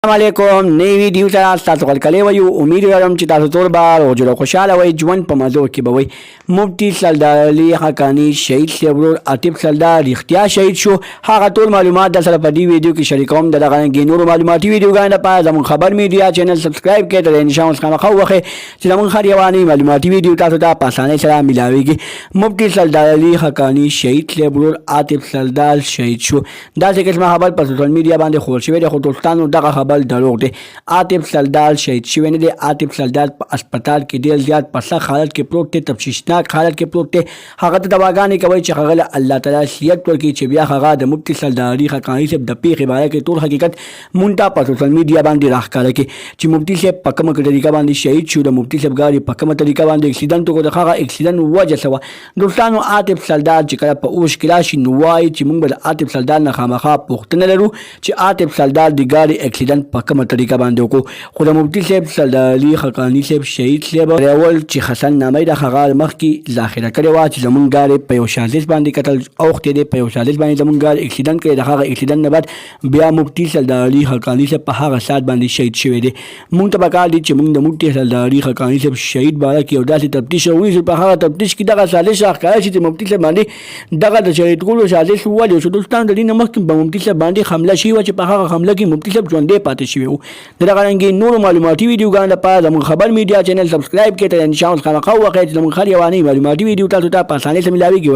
السلام علیکم نئی ویډیو ته تاسو ورکړی وایو امید لرم چې تاسو ټول به روغ خوشحاله وئ ژوند په مزو کې به وئ مفتی سردار علي حقانی شهید صاحب ورور عاطف سردار رښتیا شهید شو هغه ټول معلومات در سره په دې ویډیو کې شریکوم د دغه رنګې نورو معلوماتي ویډیوګانو لپاره زموږ خبر میډیا چینل سبسکرایب کړئ د نشان اوس خامخا ووهئ چې زموږ هر یوه نوې معلوماتي ویډیو تاسو ته په اسانۍ سره میلاویږي مفتی سردار علي حقانی شهید صاحب ورور عاطف سردار شهید شو داسې قسمه خبر په سوشل میډیا باندې خپور شوی دی خو دوستانو دغه خبر دروغ دی عاطف سردار شهید شوی نه دی عاطف سردار په هسپتال کې ډېر زیات په سخت حالت کې پروت دی تفتیشناک حالت کې پروت دی هغه ته دواګانې کوي چې هغه له الله تعالی صحت ورکړي چې بیا هغه د مفتی سردار علي حقانی صاحب د پیښې باره کې ټول حقیقت مونږ ته په سوشل میډیا باندې راښکاره کړي چې مفتی صاحب په کومه طریقه باندې شهید شو د مفتی صاحب ګاډي په کومه طریقه باندې اکسیډنټ وکړو د هغه اکسیډنټ وجه څه وه دوستانو عاطف سردار چې کله په اوښ کې راشي نو وایي چې مونږ به د عاطف سردار نه خامخا پوښتنه لرو چې عاطف سردار د ګاډي اکسیډنټ په کومه طریقه باندې وکړو خو د مفتی صاحب سردار علي حقانی صاحب شهید صاحب اول چې حسن نامه د هغه مخکې ذخیره کړې وه چې زموږ ګاډی په یو سازش باندې کتل اوښتی دی په یو سازش باندې زموږ ګاډی اکسیډنټ کړی د هغه اکسیډنټ نه بعد بیا مفتی سردار علي حقانی صاحب په هغه ساعت باندې شهید شوی دی مونږ ته پکار دي چې مونږ د مفتی سردار علي حقانی صاحب شهید باره کې یو داسې تفتیش وویسو په هغه تفتیش کې دغه سازش راښکاره شي چې مفتی صاحب باندې دغه د شهید کولو سازش ولې شو دوستانو د دې نه مخکې په مفتی صاحب باندې حمله شوې وه چې په هغه حمله کې مفتی صاحب ژوندی پاتې شوی و د دغه رنګې نورو معلوماتي ویډیوګانو لپاره زموږ خبر میډیا چینل سبسکرایب کړئ د نشان اوس خامخا ووهئ چې زموږ هر یوه نوې معلوماتي ویډیو تاسو ته په اسانۍ سره میلاویږي